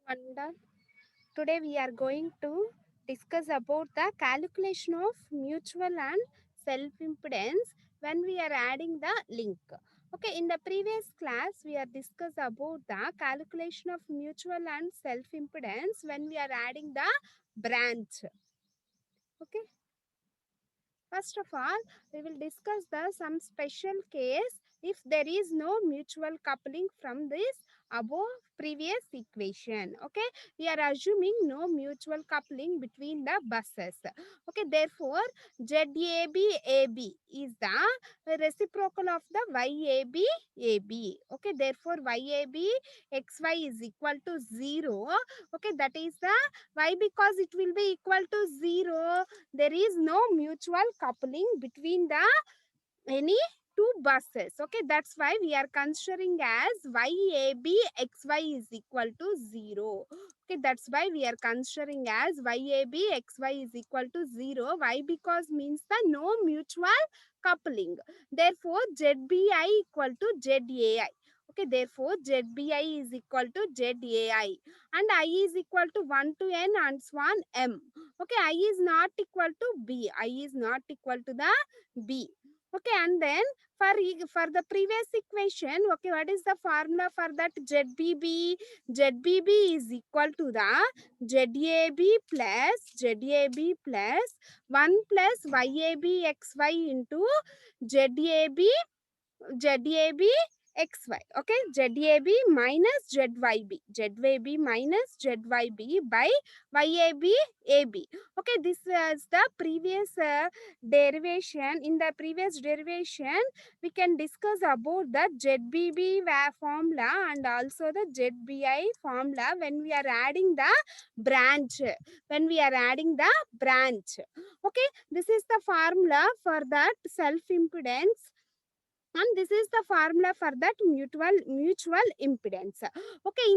Vanda. Today we are going to discuss about the calculation of mutual and self-impedance when we are adding the link. Okay, in the previous class we are discussed about the calculation of mutual and self-impedance when we are adding the branch. Okay. First of all, we will discuss the some special case if there is no mutual coupling from this above previous equation. Okay, we are assuming no mutual coupling between the buses. Okay, therefore ZAB is the reciprocal of the YAB. Okay, therefore YAB XY is equal to 0. Okay, that is the why, because it will be equal to 0. There is no mutual coupling between the any two buses. Okay, that's why we are considering as YAB XY is equal to 0. Okay, that's why we are considering as YAB XY is equal to 0. Why? Because means the no mutual coupling. Therefore ZBI equal to ZAI. Okay, therefore ZBI is equal to ZAI and I is equal to 1 to N and so on M. Okay, I is not equal to B. I is not equal to the B. Okay, and then for the previous equation, okay, what is the formula for that? ZBB? ZBB is equal to the ZAB plus 1 plus YAB XY into ZAB XY. Okay, ZAB minus ZYB minus ZYB by YAB AB. Okay, this is the previous derivation. In the previous derivation we can discuss about the ZBB formula and also the ZBI formula when we are adding the branch. Okay, this is the formula for that self impedance and this is the formula for that mutual impedance. Okay,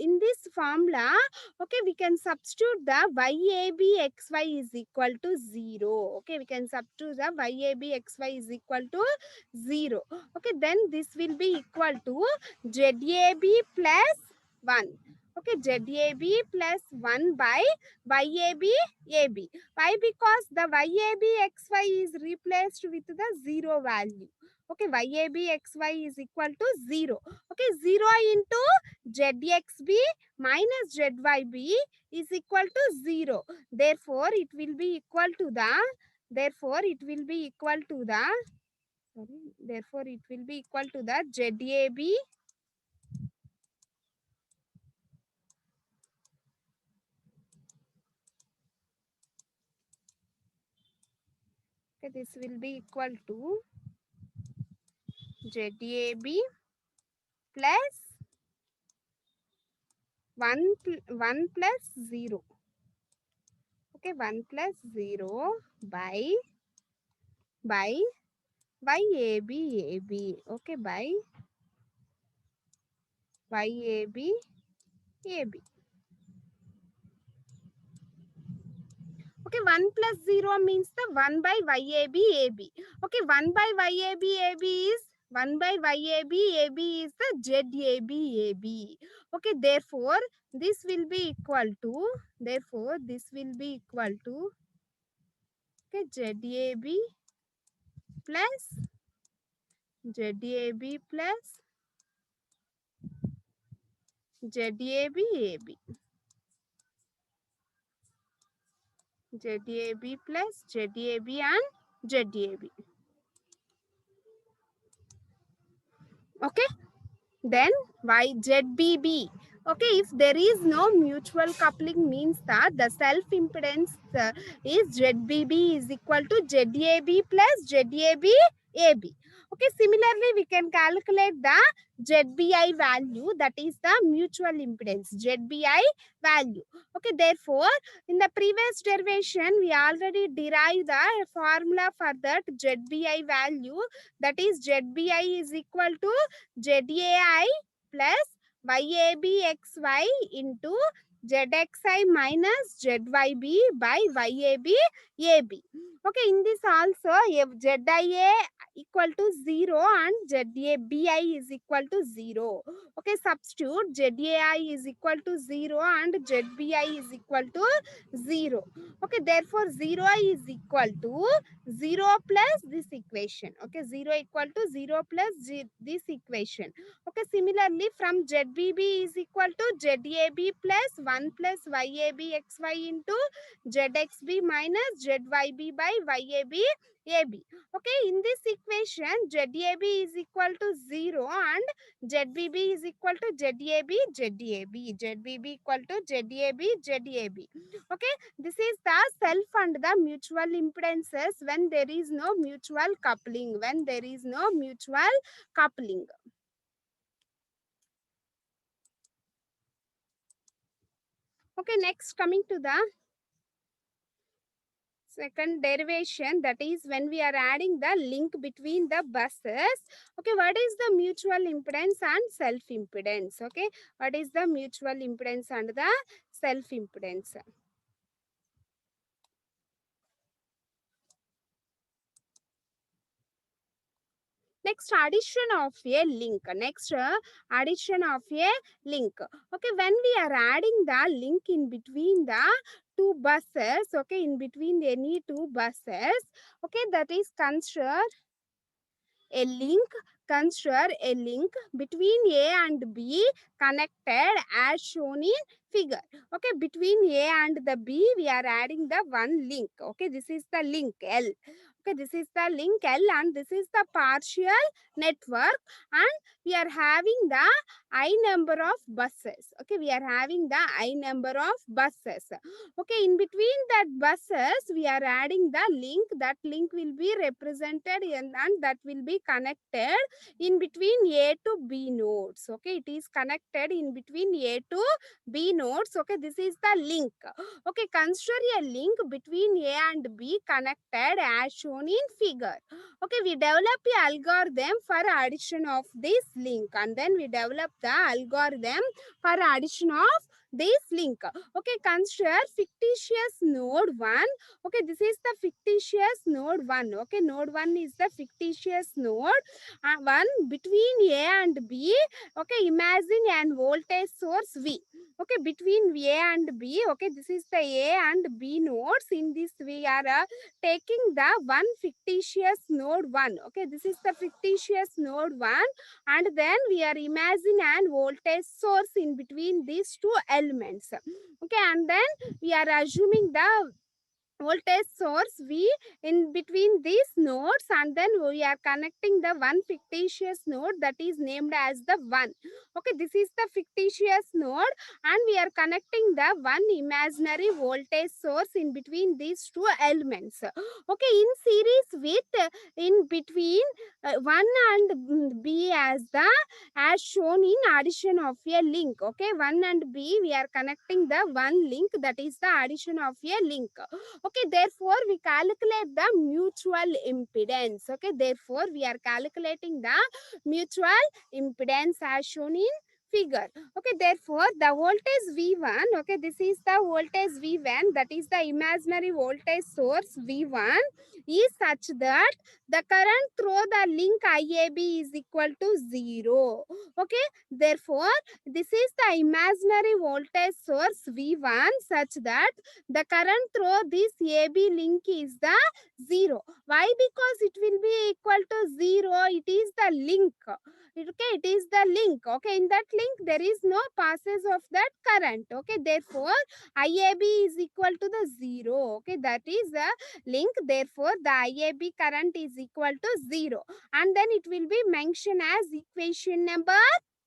in this formula, okay, we can substitute the YAB XY is equal to 0. Okay, we can substitute the YAB XY is equal to 0. Okay, then this will be equal to ZAB plus 1. Okay, ZAB plus 1 by YAB AB. Why? Because the YAB XY is replaced with the 0 value. Okay, YAB XY is equal to 0. Okay, 0 into ZXB minus ZYB is equal to 0. Therefore, it will be equal to the ZAB. Okay, this will be equal to ZAB plus 1 plus 0. Okay, 1 plus 0 by YAB AB. Okay, by YAB AB. Okay, 1 plus 0 means the 1 by YAB AB. Okay, 1 by YAB AB is 1 by YAB AB is the ZAB AB. Okay, therefore this will be equal to okay, ZAB plus ZAB plus ZAB AB. ZAB plus ZAB and ZAB. Okay, then why ZBB? Okay, if there is no mutual coupling means that the self impedance is ZBB is equal to ZAB plus ZAB AB. Okay, similarly we can calculate the ZBI value, that is the mutual impedance ZBI value. Okay, therefore in the previous derivation we already derived the formula for that ZBI value, that is ZBI is equal to ZAI plus YAB XY into ZXI minus ZYB by YAB AB. Okay, in this also, if ZIA equal to 0 and ZABI is equal to 0. Okay, substitute ZAI is equal to 0 and ZBI is equal to 0. Okay, therefore 0I is equal to 0 plus this equation. Okay, 0 equal to 0 plus this equation. Okay, similarly from ZBB is equal to ZAB plus 1 plus YAB XY into ZXB minus ZYB by YAB AB. Okay, in this equation ZAB is equal to 0 and ZBB is equal to ZAB ZAB. ZBB equal to ZAB ZAB. Okay, this is the self and the mutual impedances when there is no mutual coupling. When there is no mutual coupling. Okay, next coming to the second derivation, that is when we are adding the link between the buses. Okay, what is the mutual impedance and self impedance? Okay, what is the mutual impedance and the self impedance? Next, addition of a link. Next, addition of a link. Okay, when we are adding the link in between the two buses, okay, in between any two buses, okay, that is considered a link. Consider a link between A and B connected as shown in figure. Okay, between A and the B we are adding the one link. Okay, this is the link L. Okay, this is the link L and this is the partial network, and we are having the I number of buses. Okay, we are having the I number of buses. Okay, in between that buses we are adding the link. That link will be represented and that will be connected in between A to B nodes. Okay, it is connected in between A to B nodes. Okay, this is the link. Okay, consider a link between A and B connected as shown in figure. Okay, we develop a algorithm for addition of this link, and then we develop the algorithm for addition of this link. Okay, consider fictitious node 1. Okay, this is the fictitious node 1. Okay, node 1 is the fictitious node 1 between A and B. Okay, imagine an voltage source V. Okay, between A and B. Okay, this is the A and B nodes. In this we are taking the one fictitious node 1. Okay, this is the fictitious node 1, and then we are imagining an voltage source in between these two elements. Okay, and then we are assuming the voltage source V in between these nodes, and then we are connecting the one fictitious node that is named as the 1. Okay, this is the fictitious node, and we are connecting the one imaginary voltage source in between these two elements. Okay, in series with in between 1 and B as shown in addition of a link. Okay, 1 and B we are connecting the one link, that is the addition of a link. Okay, therefore we calculate the mutual impedance. Okay, therefore we are calculating the mutual impedance as shown in figure. Okay, therefore the voltage V1, okay, this is the voltage V1, that is the imaginary voltage source V1, is such that the current through the link IAB is equal to 0. Okay, therefore this is the imaginary voltage source V1 such that the current through this AB link is the 0. Why? Because it will be equal to 0. It is the link. Okay, it is the link. Okay, in that link there is no passes of that current. Okay, therefore IAB is equal to the 0. Okay, that is the link. Therefore the IAB current is equal to 0, and then it will be mentioned as equation number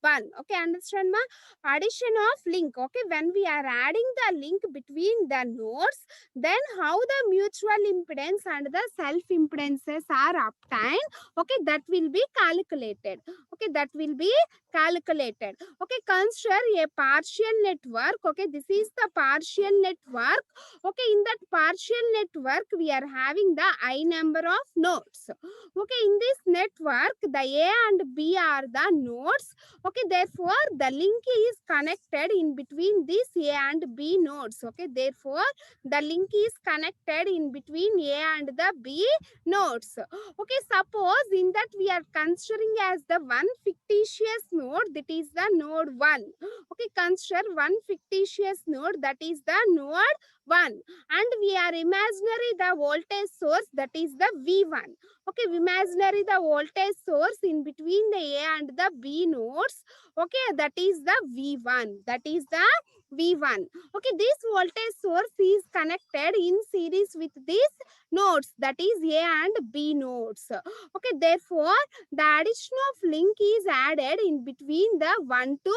1. Okay, understand ma? Addition of link. Okay, when we are adding the link between the nodes, then how the mutual impedance and the self impedances are obtained. Okay, that will be calculated. Okay, that will be calculated. Okay, consider a partial network. Okay, this is the partial network. Okay, in that partial network we are having the I number of nodes. Okay, in this network the A and B are the nodes. Okay, therefore the link is connected in between these A and B nodes. Okay, therefore the link is connected in between A and the B nodes. Okay, suppose in that we are considering as the one fictitious node, that is the node 1. Okay, consider one fictitious node, that is the node 1, and we are imaginary the voltage source, that is the V1. Okay, imaginary the voltage source in between the A and the B nodes. Okay, that is the V1. That is the V1. Okay, this voltage source is connected in series with these nodes, that is A and B nodes. Okay, therefore the addition of link is added in between the 1 to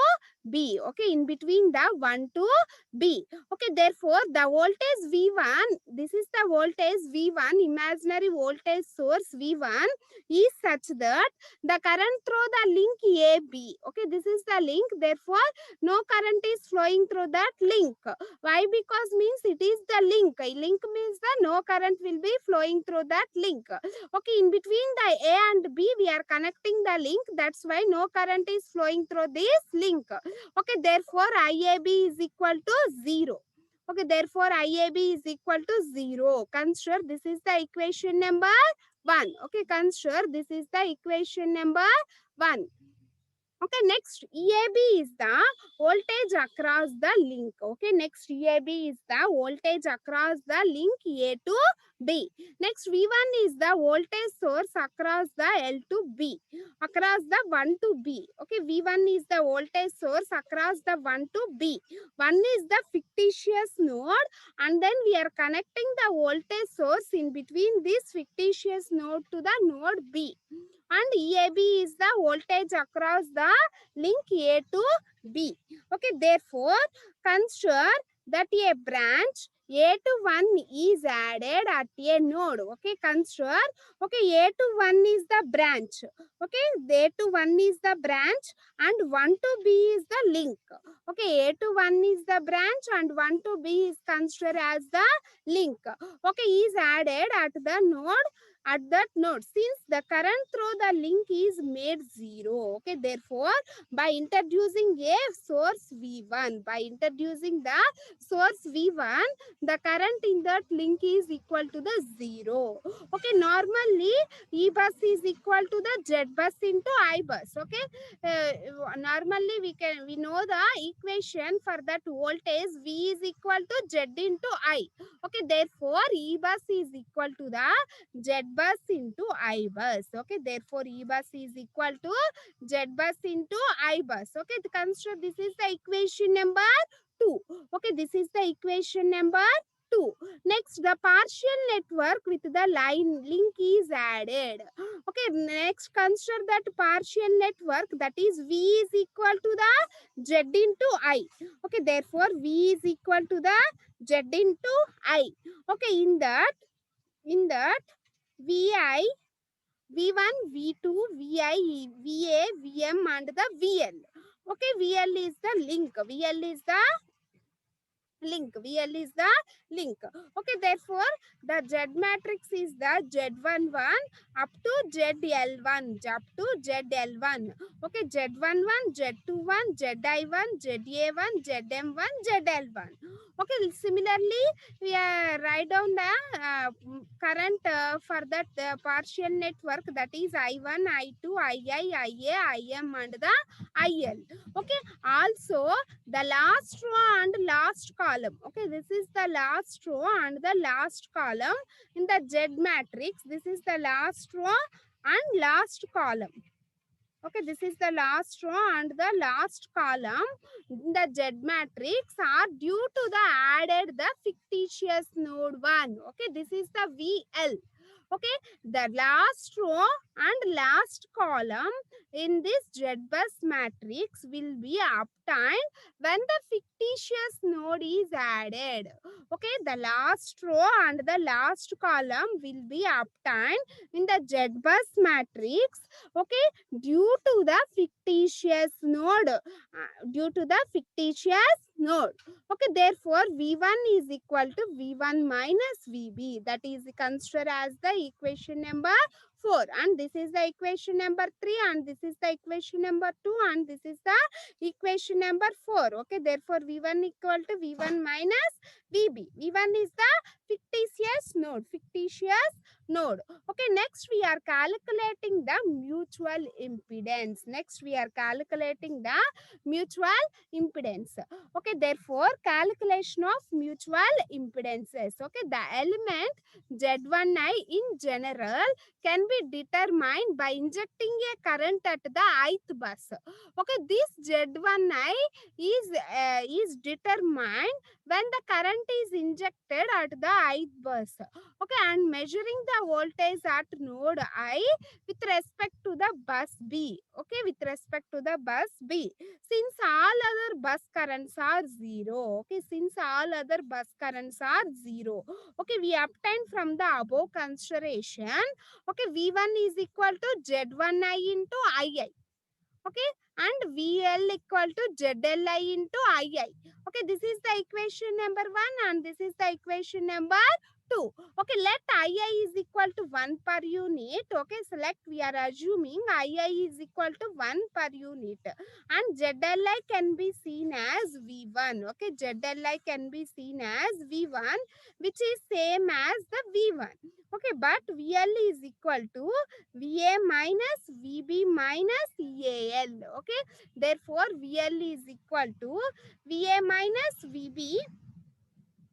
B. Okay, in between the 1 to B. Okay, therefore the voltage V1, this is the voltage V1, imaginary voltage source V1 is such that the current through the link AB. Okay, this is the link, therefore no current is flowing through that link. Why? Because means it is the link. A link means the no current will be flowing through that link. Okay, in between the A and B we are connecting the link, that's why no current is flowing through this link. Okay, therefore IAB is equal to 0. Okay, therefore IAB is equal to 0. Consider this is the equation number 1. Okay, consider this is the equation number 1. Okay, next EAB is the voltage across the link. Okay, next EAB is the voltage across the link A to B. Next V1 is the voltage source across the L to B, across the 1 to B. Okay, V1 is the voltage source across the 1 to B. 1 is the fictitious node, and then we are connecting the voltage source in between this fictitious node to the node B. And EAB is the voltage across the link A to B. Okay, therefore, consider that a branch A to 1 is added at a node. Okay, consider, okay, A to 1 is the branch. Okay, A to 1 is the branch and 1 to B is the link. Okay, A to 1 is the branch and 1 to B is considered as the link. Okay, is added at the node, at that node, since the current through the link is made 0. Okay, therefore by introducing a source V1, by introducing the source V1, the current in that link is equal to the 0. Okay, normally E bus is equal to the Z bus into I bus. Okay, normally we know the equation for that voltage V is equal to Z into I. Okay, therefore E bus is equal to the Z bus into I bus. Okay, therefore E bus is equal to Z bus into I bus. Okay, consider this is the equation number 2. Okay, this is the equation number 2. Next, the partial network with the line link is added. Okay, next consider that partial network, that is V is equal to the Z into I. Okay, therefore V is equal to the Z into I. Okay, in that VI, V1, V2, VI, VA, VM and the VL. Okay, VL is the link. VL is the link. VL is the link. Okay, therefore the Z matrix is the Z11 up to ZL1, up to ZL1. Okay, Z11, Z21, ZI1, ZA1, ZM1, ZL1. Okay, similarly we write down the current for that partial network, that is I1, I2, II, IA, IM and the IL. Okay, also the last row and last column. Okay, this is the last row and the last column in the Z matrix. This is the last row and last column. Okay, this is the last row and the last column in the Z matrix are due to the added the fictitious node 1. Okay, this is the VL. Okay, the last row and last column in this Z bus matrix will be obtained when the fictitious node is added. Okay, the last row and the last column will be obtained in the Z bus matrix. Okay, due to the fictitious node, due to the fictitious node. Okay, therefore V1 is equal to V1 minus VB, that is considered as the equation number 4, and this is the equation number 3, and this is the equation number 2, and this is the equation number 4. Okay, therefore V1 equal to V1 minus VB. V1 is the fictitious node. Okay, next we are calculating the mutual impedance. Next we are calculating the mutual impedance. Okay, therefore calculation of mutual impedances. Okay, the element Z1I in general can be determined by injecting a current at the ith bus. Okay, this Z1I is determined when the current is injected at the ith bus. Okay, and measuring the voltage at node I with respect to the bus B. Okay, with respect to the bus B. Since all other bus currents are zero. Okay, since all other bus currents are zero. Okay, we obtain from the above consideration. Okay, V1 is equal to Z1I into II. Okay, and VL equal to ZLI into II. Okay, this is the equation number 1, and this is the equation number 2. Okay, let II is equal to 1 per unit. Okay, select, we are assuming II is equal to 1 per unit, and ZLI can be seen as V1. Okay, ZLI can be seen as V1, which is same as the V1. Okay, but VL is equal to VA minus VB minus EAL. Okay, therefore VL is equal to VA minus VB.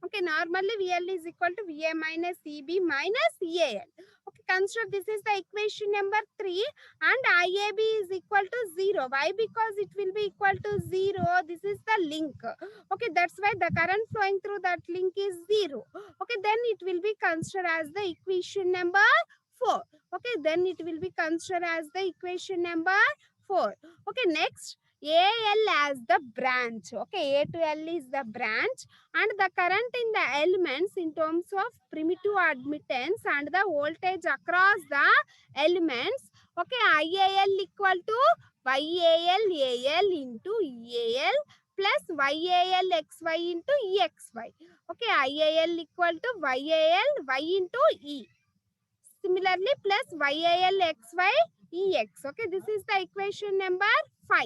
Okay, normally VL is equal to VA minus EB minus EAL. Okay, consider this is the equation number 3, and IAB is equal to 0. Why? Because it will be equal to 0. This is the link. Okay, that's why the current flowing through that link is 0. Okay, then it will be considered as the equation number 4. Okay, then it will be considered as the equation number 4. Okay, next, AL as the branch. Okay, A to L is the branch, and the current in the elements in terms of primitive admittance and the voltage across the elements. Okay, IAL equal to YAL AL into EAL plus YAL XY into EXY. Okay, IAL equal to YAL Y into E. Similarly, plus YAL XY EX. Okay, this is the equation number 5.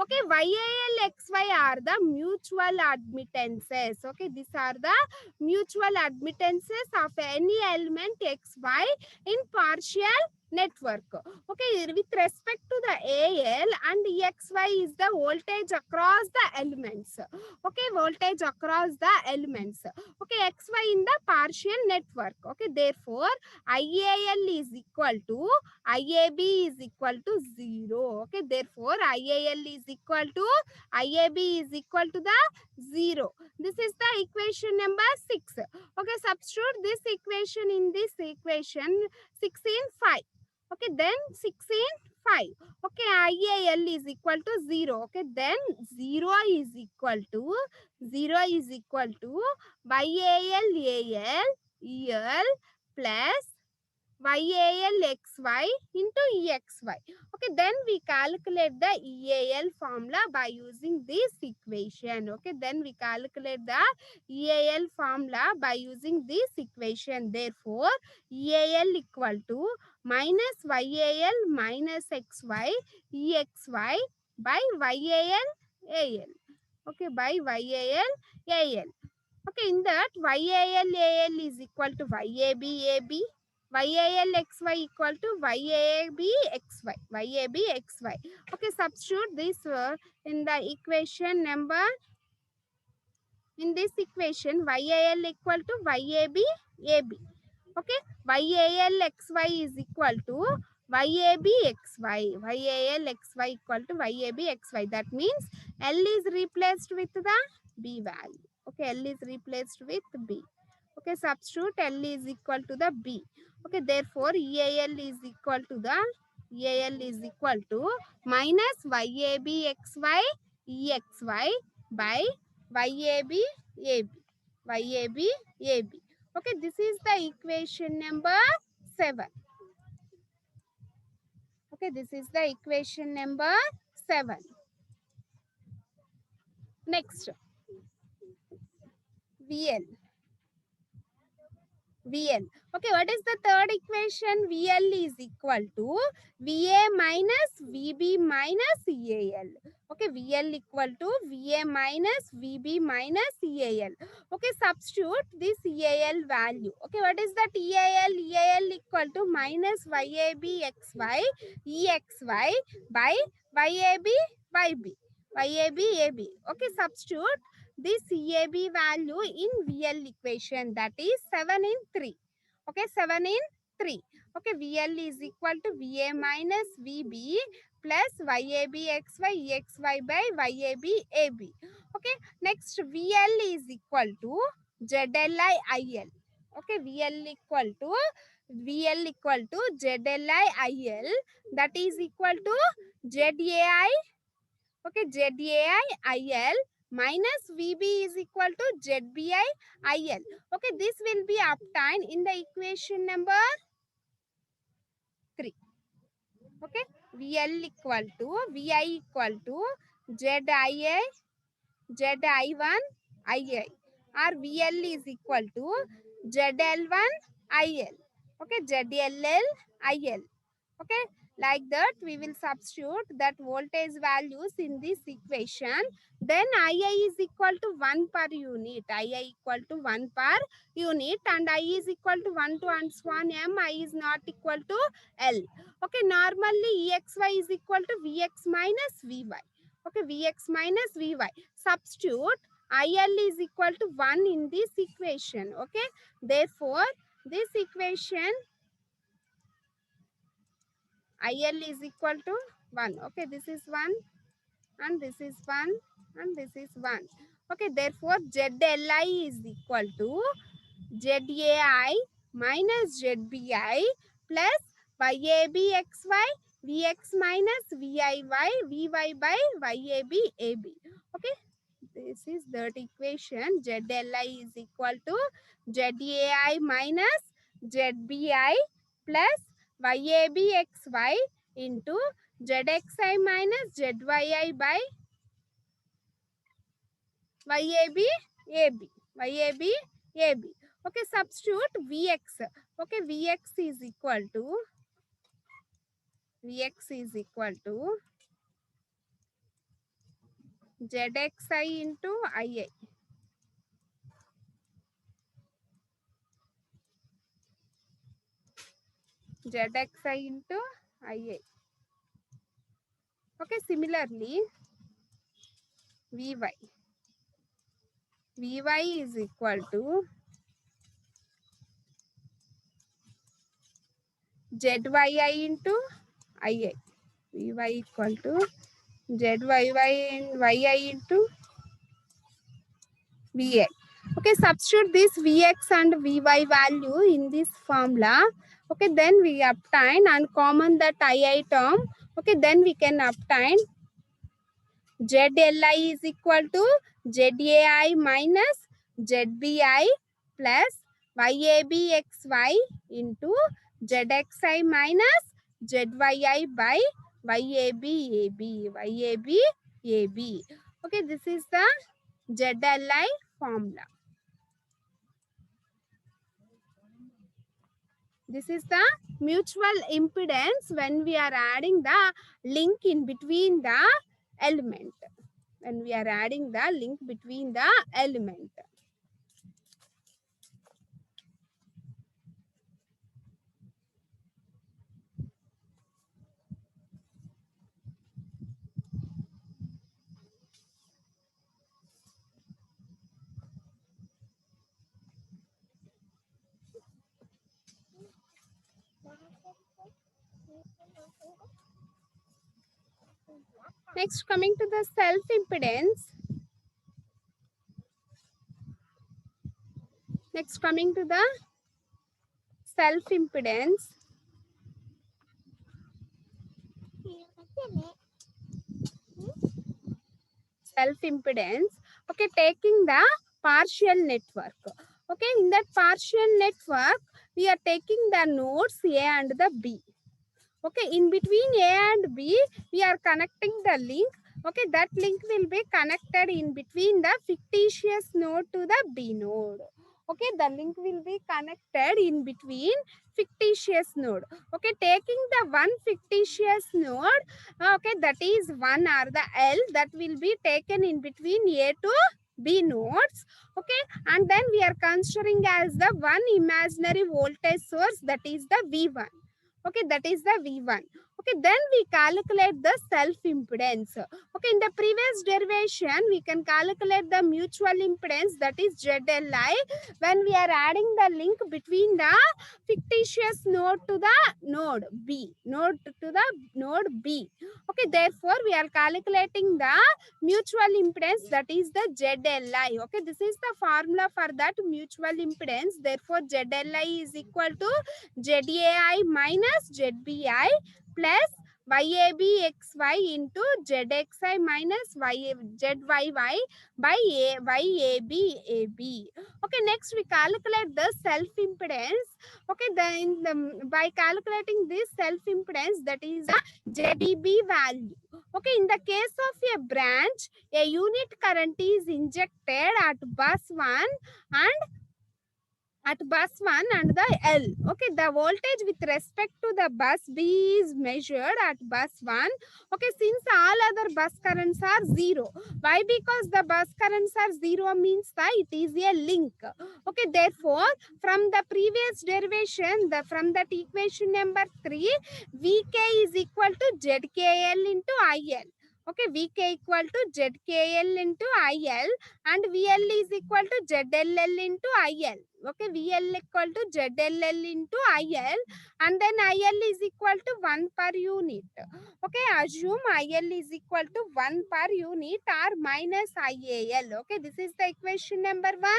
Okay, YAL XY are the mutual admittances. Okay, these are the mutual admittances of any element XY in partial network. Okay, with respect to the AL and XY is the voltage across the elements. Okay, voltage across the elements. Okay, XY in the partial network. Okay, therefore IAL is equal to IAB is equal to 0. Okay, therefore IAL is equal to IAB is equal to the 0. This is the equation number 6. Okay, substitute this equation in this equation 6 in 5. Okay, then 6 in 5. Okay, IAL is equal to 0. Okay, then 0 is equal to YAL AL EL plus YAL XY into EXY. Okay, then we calculate the EAL formula by using this equation. Okay, then we calculate the EAL formula by using this equation. Therefore, EAL equal to minus YAL minus XY EXY by YAL AL. Okay, by YAL AL. Okay, in that YAL AL is equal to YAB AB. YAL XY equal to YAB XY. YAB XY. Okay, substitute this in the equation number. In this equation, YAL equal to YAB AB. Okay, YAL XY is equal to YAB XY. YAL XY equal to YAB XY. That means L is replaced with the B value. Okay, L is replaced with B. Okay, substitute L is equal to the B. Okay, therefore EAL is equal to the minus YAB XY EXY by YAB AB. YAB AB. Okay, this is the equation number 7. Okay, this is the equation number 7. Next, VL. VL. Okay, what is the third equation? VL is equal to VA minus VB minus EAL. Okay, VL equal to VA minus VB minus EAL. Okay, substitute this EAL value. Okay, what is that EAL? EAL equal to minus YAB XY EXY by YAB YB. YAB AB. Okay, substitute this EAB value in VL equation, that is 7 in 3. Okay, 7 in 3. Okay, VL is equal to VA minus VB plus YAB XY EXY by YAB AB. Okay, next VL is equal to ZLI IL. Okay, VL equal to ZLI IL, that is equal to ZAI. Okay, ZAI IL minus VB is equal to ZBI IL. Okay, this will be obtained in the equation number 3. Okay, VL equal to VI equal to ZIA ZI1 IA, or VL is equal to ZL1 IL. Okay, ZLL IL. Okay, like that we will substitute that voltage values in this equation. Then II is equal to 1 per unit. II equal to 1 per unit, and I is equal to 1 to and swan m. I is not equal to L. Okay, normally EXY is equal to VX minus VY. Okay, VX minus VY. Substitute IL is equal to 1 in this equation. Okay, therefore this equation IL is equal to 1. Okay, this is 1 and this is 1 and this is 1. Okay, therefore ZLI is equal to ZAI minus ZBI plus YABXY VX minus VIY VY by YABAB. Okay, this is that equation. ZLI is equal to ZAI minus ZBI plus YABXY into ZXI minus ZYI by YABAB. YABAB. Okay, substitute VX. Okay, VX is equal to ZXI into IA. ZXI into IA. Okay, similarly, VY. VY is equal to ZYI into IA. VY equal to ZYY and YI into VA. Okay, substitute this Vx and Vy value in this formula. Okay, then we obtain and common that II term. Okay, then we can obtain ZLI is equal to ZAI minus ZBI plus YABXY into ZXI minus ZYI by YABAB. Okay, this is the ZLI formula. This is the mutual impedance when we are adding the link in between the element. When we are adding the link between the element. Next, coming to the self-impedance. Next, coming to the self-impedance. Self-impedance. Okay, taking the partial network. Okay, in that partial network, we are taking the nodes A and the B. Okay, in between A and B, we are connecting the link. Okay, that link will be connected in between the fictitious node to the B node. Okay, the link will be connected in between fictitious node. Okay, taking the one fictitious node, okay, that is 1 or the L, that will be taken in between A to B nodes. Okay, and then we are considering as the one imaginary voltage source, that is the V1. Okay, that is the V1. Okay, then we calculate the self impedance. Okay, in the previous derivation we can calculate the mutual impedance, that is ZLI, when we are adding the link between the fictitious node to the node B, node to the node B. Okay, therefore we are calculating the mutual impedance, that is the ZLI. Okay, this is the formula for that mutual impedance. Therefore ZLI is equal to ZAI minus ZBI plus YABXY into ZXI minus ZYY by YABAB. Okay, next we calculate the self impedance. Okay, then by calculating this self impedance, that is the ZEB value. Okay, in the case of a branch, a unit current is injected at bus 1 and bus 1 and the L. Okay, the voltage with respect to the bus B is measured at bus 1. Okay, since all other bus currents are 0. Why? Because the bus currents are 0 means that it is a link. Okay, therefore, from the previous derivation, from that equation number 3, Vk is equal to ZKL into IL. Okay, Vk equal to ZKL into IL and VL is equal to ZLL into IL. Okay, VL equal to ZLL into IL and then IL is equal to 1 per unit. Okay, assume IL is equal to 1 per unit or minus IAL. Okay, this is the equation number 1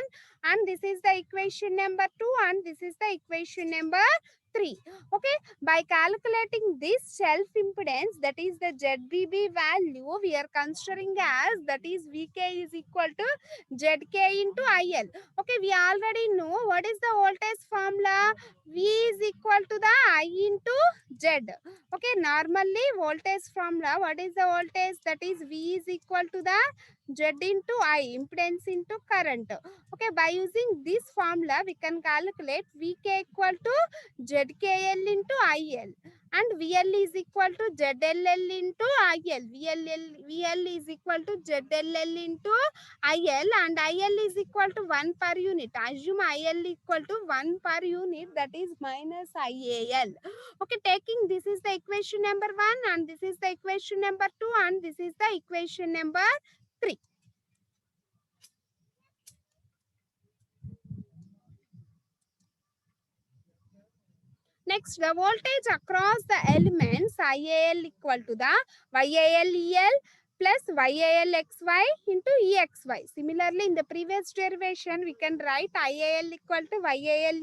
and this is the equation number 2 and this is the equation number 3. Okay, by calculating this self impedance, that is the ZBB value, we are considering as, that is Vk is equal to ZK into IL. Okay, we already know what is the voltage formula. V is equal to the I into Z. Okay, normally voltage formula, what is the voltage? That is V is equal to the Z into I, impedance into current. Okay, by using this formula, we can calculate Vk equal to ZKL into IL and VL is equal to ZLL into IL. VL is equal to ZLL into IL and IL is equal to 1 per unit. Assume IL equal to 1 per unit, that is minus IAL. Okay, taking this is the equation number 1 and this is the equation number 2 and this is the equation number 3. Next, the voltage across the elements IAL equal to the YALEL plus YALXY into EXY. Similarly, in the previous derivation, we can write IAL equal to YALEL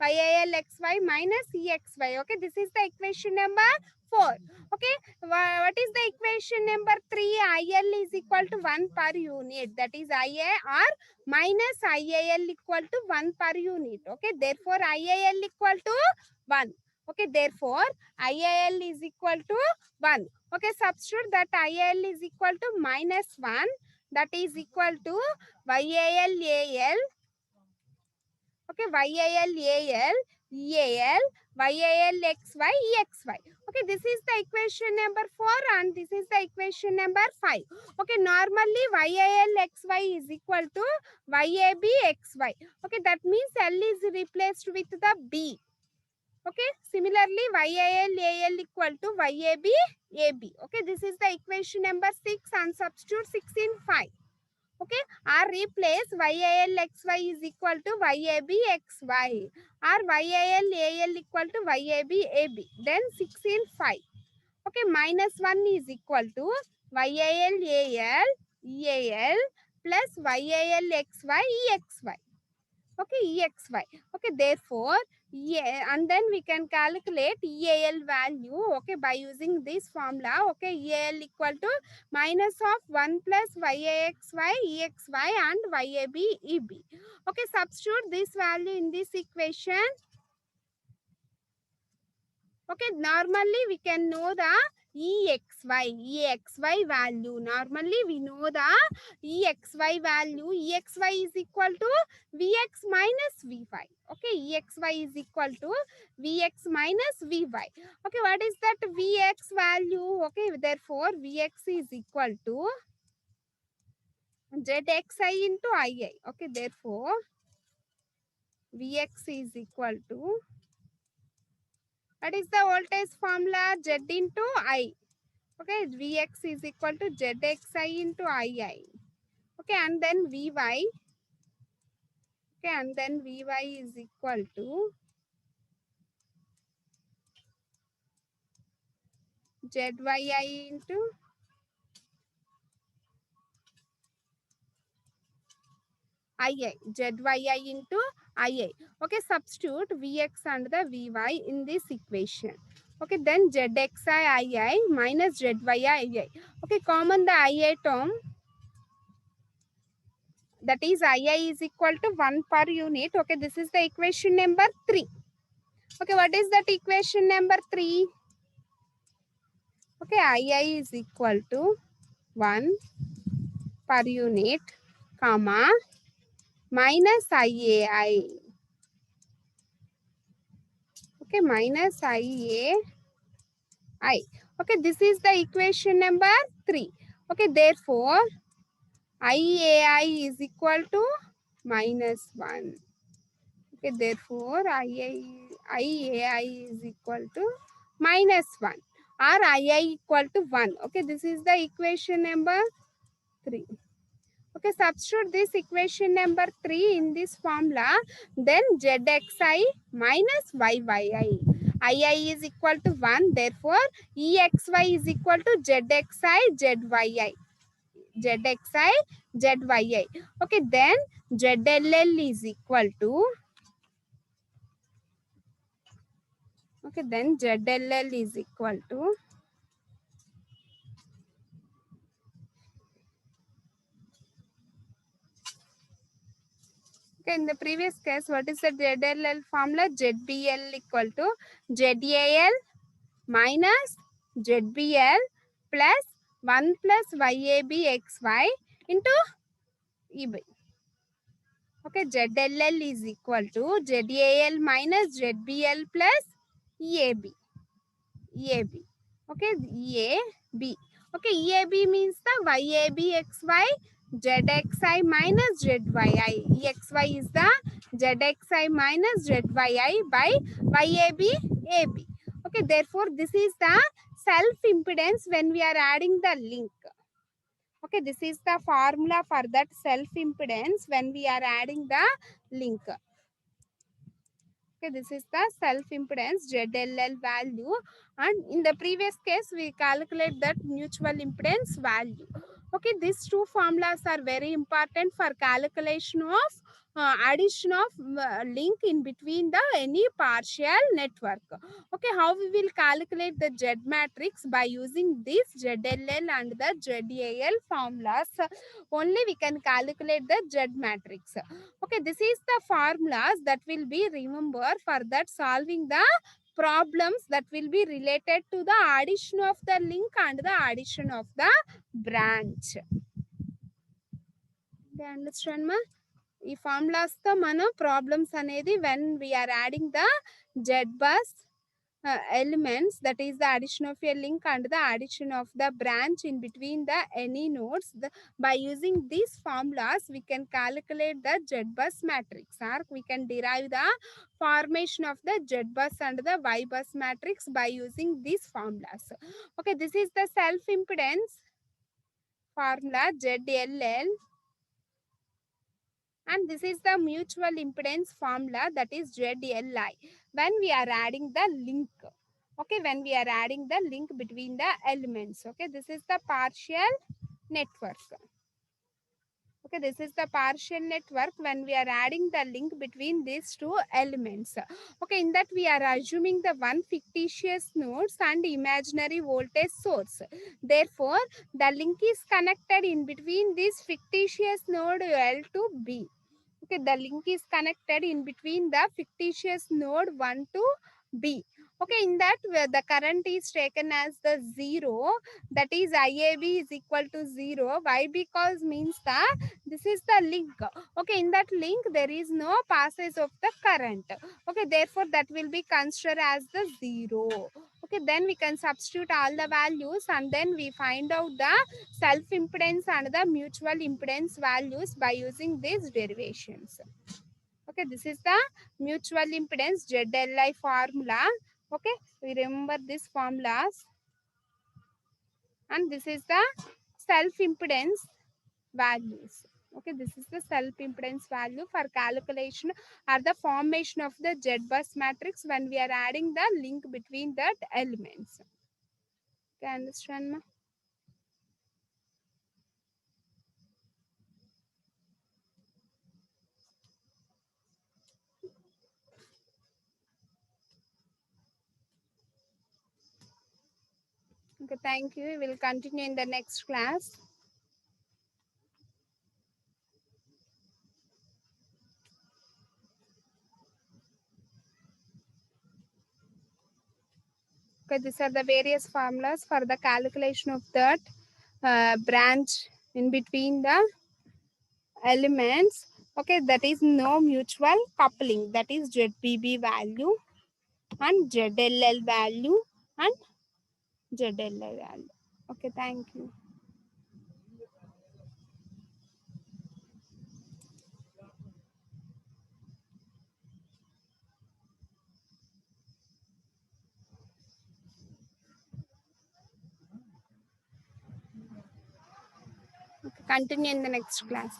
YALXY minus EXY. Okay, this is the equation number 4. Okay, what is the equation number 3? IL is equal to 1 per unit. That is IA or minus IAL equal to 1 per unit. Okay, therefore IAL equal to 1. Okay, therefore IAL is equal to 1. Okay, substitute that IAL is equal to minus 1, that is equal to YAL. Okay, YAL YALXY EXY. Okay, this is the equation number 4 and this is the equation number 5. Okay, normally YALXY is equal to YABXY. Okay, that means L is replaced with the B. Okay, similarly YAL equal to YABAB. Okay, this is the equation number 6 and substitute 6 in 5. Okay, or replace YALXY is equal to YABXY or YAL equal to YABAB. Then 6 in 5. Okay, minus 1 is equal to YAL plus YALXY EXY. Okay, EXY. Okay, therefore, yeah, and then we can calculate EAL value, okay, by using this formula. Okay, EAL equal to minus of 1 plus YAXY, EXY and YABEB. Okay, substitute this value in this equation. Okay, normally we can know the EXY value. Normally we know the EXY value. EXY is equal to Vx minus Vy. Okay, EXY is equal to Vx minus Vy. Okay, what is that Vx value? Okay, therefore Vx is equal to Zxi into Ii. Okay, therefore Vx is equal to, what is the voltage formula? Z into I. Okay, Vx is equal to Zxi into Ii. Okay, and then Vy. Okay, and then Vy is equal to Zyi into Ii. Zyi into Ii. Okay, substitute Vx and the Vy in this equation. Okay, then Zxi Ii minus Zyi Ii. Okay, common the Ii term, that is Ii is equal to 1 per unit. Okay, this is the equation number 3. Okay, what is that equation number 3? Okay, Ii is equal to 1 per unit, comma, minus Iai. Okay, minus Iai. Okay, this is the equation number 3. Okay, therefore, Iai is equal to minus 1. Okay, therefore, Iai is equal to minus 1 or Ii equal to 1. Okay, this is the equation number 3. Okay, substitute this equation number 3 in this formula. Then Zxi minus Yyi. Ii is equal to 1. Therefore, Exy is equal to Zxi Zyi. Zxi Zyi. Okay, then Zll is equal to, okay, then Zll is equal to, okay, in the previous case, what is the ZLL formula? ZBL equal to ZAL minus ZBL plus 1 plus YABXY into EB. Okay, ZLL is equal to ZAL minus ZBL plus EAB. EAB. Okay, EAB. Okay, EAB means the YABXY ZXI minus ZYI. EXY is the ZXI minus ZYI by YAB AB. Okay, therefore, this is the self-impedance when we are adding the link. Okay, this is the formula for that self-impedance when we are adding the link. Okay, this is the self-impedance ZLL value, and in the previous case we calculate that mutual impedance value. Okay, these two formulas are very important for calculation of addition of link in between the any partial network. Okay, how we will calculate the Z matrix? By using this ZLL and the ZAL formulas only we can calculate the Z matrix. Okay, this is the formulas that will be remembered for that solving the problems that will be related to the addition of the link and the addition of the branch. They understand ma? ఈ formulas తో మనం problems అనేది when we are adding the Z bus elements, that is the addition of a link and the addition of the branch in between the any nodes, by using these formulas we can calculate the Z bus matrix, or we can derive the formation of the Z bus and the Y bus matrix by using these formulas. Okay, this is the self impedance formula ZLL, and this is the mutual impedance formula, that is ZLI, when we are adding the link. Okay, when we are adding the link between the elements. Okay, this is the partial network. Okay, this is the partial network when we are adding the link between these two elements. Okay, in that we are assuming the one fictitious nodes and imaginary voltage source. Therefore, the link is connected in between this fictitious node L to B. Okay, the link is connected in between the fictitious node 1 to B. Okay, in that the current is taken as the 0, that is IAB is equal to 0. Why? Because means that this is the link. Okay, in that link there is no passage of the current. Okay, therefore that will be considered as the 0. Okay, then we can substitute all the values and then we find out the self impedance and the mutual impedance values by using these derivations. Okay, this is the mutual impedance ZLI formula. Okay, we remember these formulas, and this is the self impedance values. Okay, this is the self impedance value for calculation or the formation of the Z bus matrix when we are adding the link between the elements. Okay, understand ma? Okay, thank you. We will continue in the next class. Okay, these are the various formulas for the calculation of that branch in between the elements. Okay, that is no mutual coupling, that is ZBB value and ZLL value and ZLI value. Okay, thank you. Okay, continue in the next class.